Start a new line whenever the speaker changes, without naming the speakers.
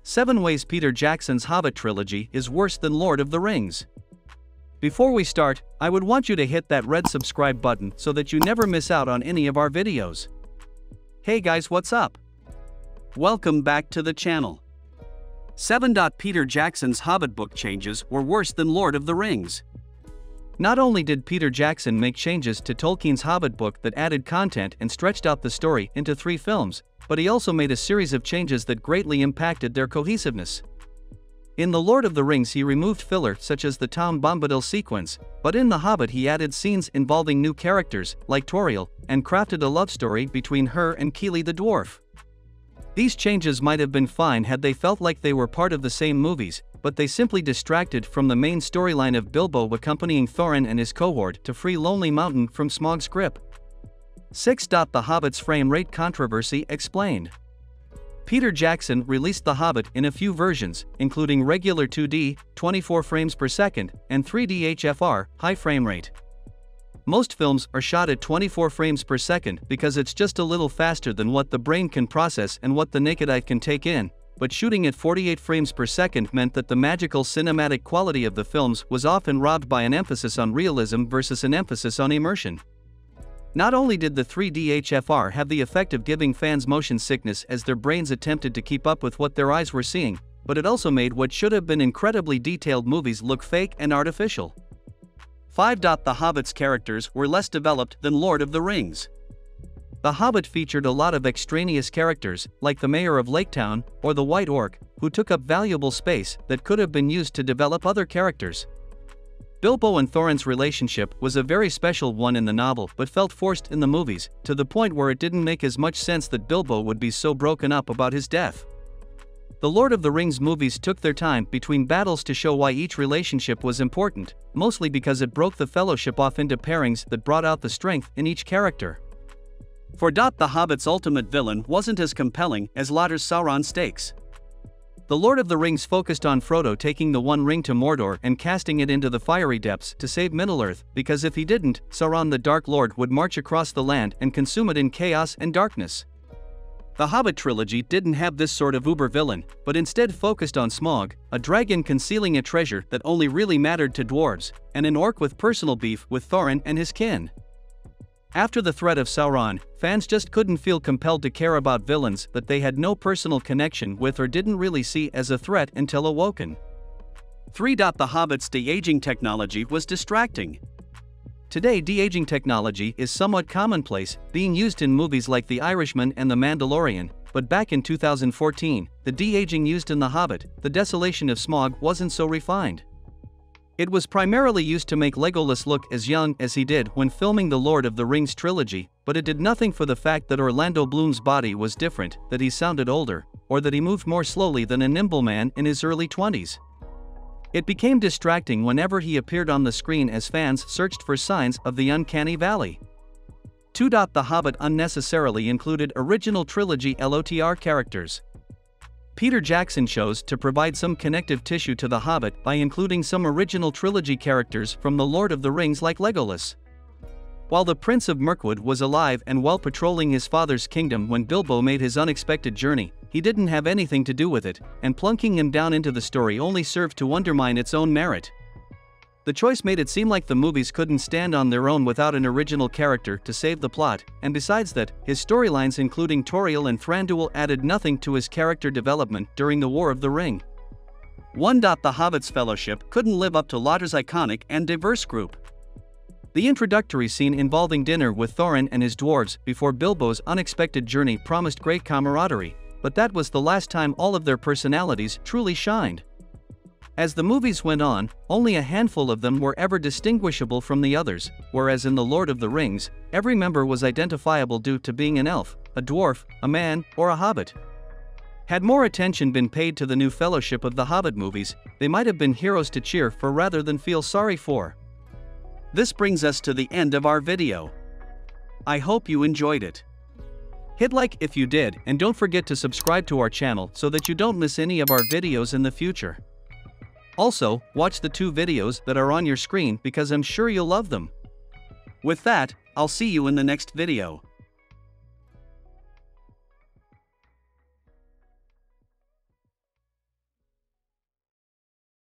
7 Ways Peter Jackson's Hobbit Trilogy is Worse Than Lord of the Rings. Before we start, I would want you to hit that red subscribe button so that you never miss out on any of our videos. Hey guys, what's up? Welcome back to the channel. 7. Peter Jackson's Hobbit book changes were worse than Lord of the Rings. Not only did Peter Jackson make changes to Tolkien's Hobbit book that added content and stretched out the story into 3 films, but he also made a series of changes that greatly impacted their cohesiveness. In The Lord of the Rings he removed filler such as the Tom Bombadil sequence, but in The Hobbit he added scenes involving new characters, like Tauriel, and crafted a love story between her and Keely the dwarf. These changes might have been fine had they felt like they were part of the same movies, but they simply distracted from the main storyline of Bilbo accompanying Thorin and his cohort to free Lonely Mountain from Smaug's grip. 6. The Hobbit's frame rate controversy explained. Peter Jackson released The Hobbit in a few versions, including regular 2D, 24 frames per second, and 3D HFR, high frame rate. Most films are shot at 24 frames per second because it's just a little faster than what the brain can process and what the naked eye can take in, but shooting at 48 frames per second meant that the magical cinematic quality of the films was often robbed by an emphasis on realism versus an emphasis on immersion. Not only did the 3D HFR have the effect of giving fans motion sickness as their brains attempted to keep up with what their eyes were seeing, but it also made what should have been incredibly detailed movies look fake and artificial. 5. The Hobbit's characters were less developed than Lord of the Rings. The Hobbit featured a lot of extraneous characters, like the mayor of Laketown, or the White Orc, who took up valuable space that could have been used to develop other characters. Bilbo and Thorin's relationship was a very special one in the novel but felt forced in the movies, to the point where it didn't make as much sense that Bilbo would be so broken up about his death. The Lord of the Rings movies took their time between battles to show why each relationship was important, mostly because it broke the Fellowship off into pairings that brought out the strength in each character. 4. The Hobbit's ultimate villain wasn't as compelling as Lauder's Sauron stakes. The Lord of the Rings focused on Frodo taking the One Ring to Mordor and casting it into the fiery depths to save Middle-earth, because if he didn't, Sauron the Dark Lord would march across the land and consume it in chaos and darkness. The Hobbit Trilogy didn't have this sort of uber-villain, but instead focused on Smaug, a dragon concealing a treasure that only really mattered to dwarves, and an orc with personal beef with Thorin and his kin. After the threat of Sauron, fans just couldn't feel compelled to care about villains that they had no personal connection with or didn't really see as a threat until awoken. 3. The Hobbit's de-aging technology was distracting. Today de-aging technology is somewhat commonplace, being used in movies like The Irishman and The Mandalorian, but back in 2014, the de-aging used in The Hobbit, The Desolation of Smaug, wasn't so refined. It was primarily used to make Legolas look as young as he did when filming the Lord of the Rings trilogy, but it did nothing for the fact that Orlando Bloom's body was different, that he sounded older, or that he moved more slowly than a nimble man in his early 20s. It became distracting whenever he appeared on the screen as fans searched for signs of the uncanny valley. 2. The Hobbit unnecessarily included original trilogy LOTR characters. Peter Jackson chose to provide some connective tissue to The Hobbit by including some original trilogy characters from The Lord of the Rings like Legolas. While the Prince of Mirkwood was alive and well patrolling his father's kingdom when Bilbo made his unexpected journey, he didn't have anything to do with it, and plunking him down into the story only served to undermine its own merit. The choice made it seem like the movies couldn't stand on their own without an original character to save the plot, and besides that, his storylines including Tauriel and Thranduil added nothing to his character development during the War of the Ring. 1. The Hobbit's Fellowship couldn't live up to Lauder's iconic and diverse group. The introductory scene involving dinner with Thorin and his dwarves before Bilbo's unexpected journey promised great camaraderie, but that was the last time all of their personalities truly shined. As the movies went on, only a handful of them were ever distinguishable from the others, whereas in The Lord of the Rings, every member was identifiable due to being an elf, a dwarf, a man, or a hobbit. Had more attention been paid to the new Fellowship of the Hobbit movies, they might have been heroes to cheer for rather than feel sorry for. This brings us to the end of our video. I hope you enjoyed it. Hit like if you did, and don't forget to subscribe to our channel so that you don't miss any of our videos in the future. Also, watch the 2 videos that are on your screen because I'm sure you'll love them. With that, I'll see you in the next video.